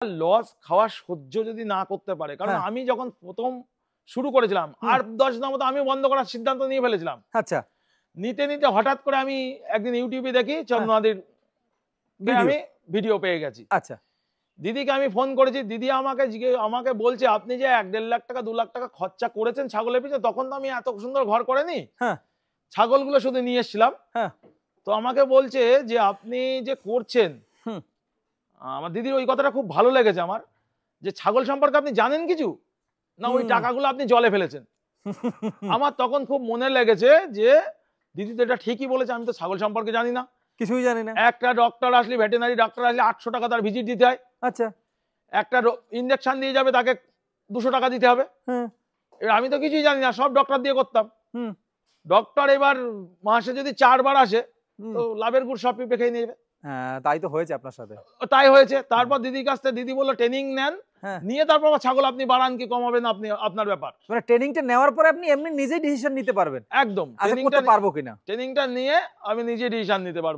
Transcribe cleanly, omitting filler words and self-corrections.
Loss খাওয়া সহ্য যদি না করতে পারে, কারণ আমি যখন প্রথম শুরু করেছিলাম 8-10 দিনের মতো আমি বন্ধ করার সিদ্ধান্ত নিয়ে ফেলেছিলাম। আচ্ছা, নিতে নিতে হঠাৎ করে আমি একদিন ইউটিউবে দেখি চন্দ্রনাথের আমি ভিডিও পেয়ে গেছি। আচ্ছা, দিদিকে আমি ফোন করেছি, দিদি আমাকে বলছে আপনি যে 1-1.5 লাখ টাকা 2 লাখ টাকা খরচা করেছেন ছাগলের পিছনে, তখন তো আমি এত সুন্দর ঘর করেনি, ছাগলগুলো শুধু নিয়ে এসেছিলাম। তো আমাকে বলছে যে আপনি যে করছেন, আমার দিদির ওই কথাটা খুব ভালো লেগেছে আমার, যে ছাগল সম্পর্কে আপনি জানেন কিছু না, ওই টাকাগুলো আপনি জলে ফেলেছেন। আমার তখন খুব মনে লেগেছে যে দিদি তো এটা ঠিকই বলেছে, আমি তো ছাগল সম্পর্কে জানি না, কিছুই জানি না। একটা ডক্টর আসলে, ভেটেরিনারি ডক্টর আসলে 800 টাকা তার ভিজিট দিতে হয়। আচ্ছা, একটা ইনজেকশন দিয়ে যাবে তাকে 200 টাকা দিতে হবে। আমি তো কিছুই জানি না, সব ডক্টর দিয়ে করতাম। ডক্টর এবার মাসে যদি 4 বার আসে তো লাভের গুড় সব পিঁপড়ে খেয়ে নেবে। তাই তো হয়েছে আপনার সাথে। তাই হয়েছে। তারপর দিদির কাছ থেকে দিদি বললো ট্রেনিং নেন, নিয়ে তারপর ছাগল আপনি বাড়ান কি কমাবেন আপনি আপনার ব্যাপার। মানে ট্রেনিংটা নেওয়ার পরে আপনি এমনি নিজেই ডিসিশন নিতে পারবেন। একদম, ট্রেনিংটা পারবো কিনা, ট্রেনিংটা নিয়ে আমি নিজে ডিসিশন নিতে পারবো।